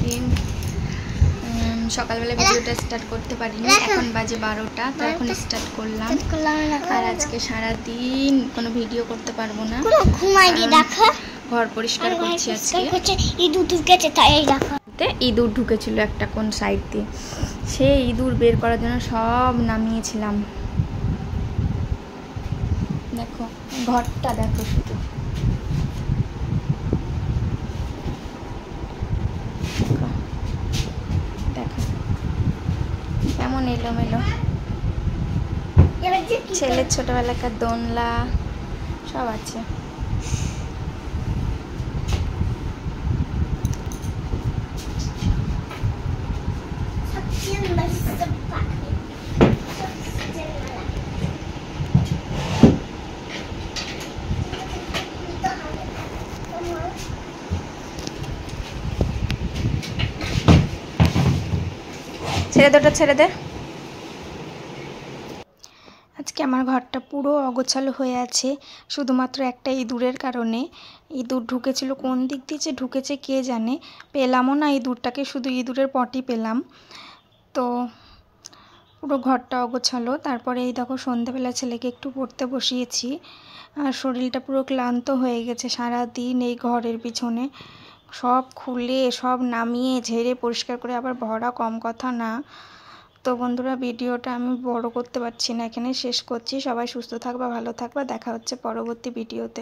দিন সকালবেলা ভিডিওটা স্টার্ট করতে পারিনি, এখন বাজে 12টা, তো এখন স্টার্ট করলাম। আর আজকে সারাদিন কোনো ভিডিও করতে পারবো না, ঘর পরিষ্কার করছি। আজকে ইঁদুর ঢুকেছিল একটা কোন সাইড দিয়ে, সেই ইঁদুর বের করার জন্য সব নামিয়েছিলাম। দেখো ঘরটা, দেখো শুধু দেখো কেমন এলোমেলো। ছেলের ছোটবেলাকার দোলনা সব আছে। ছেড়ে দে, ছেড়ে দে। আজকে আমার ঘরটা পুরো অগোছালো হয়ে আছে, শুধুমাত্র একটা ইঁদুরের কারণে। ইঁদুর ঢুকেছিল, কোন দিক দিয়ে যে ঢুকেছে কে জানে, পেলামও না ইঁদুরটাকে, শুধু ইঁদুরের পটি পেলাম। তো পুরো ঘরটা অগোছালো। তারপরে এই দেখো সন্ধ্যেবেলা ছেলেকে একটু পড়তে বসিয়েছি, আর শরীরটা পুরো ক্লান্ত হয়ে গেছে সারাদিন এই ঘরের পিছনে। সব খুলে সব নামিয়ে ঝেড়ে পরিষ্কার করে আবার ভরা কম কথা না। তো বন্ধুরা, ভিডিওটা আমি বড় করতে পারছি না, এখানে শেষ করছি। সবাই সুস্থ থাকবা, ভালো থাকবা, দেখা হচ্ছে পরবর্তী ভিডিওতে।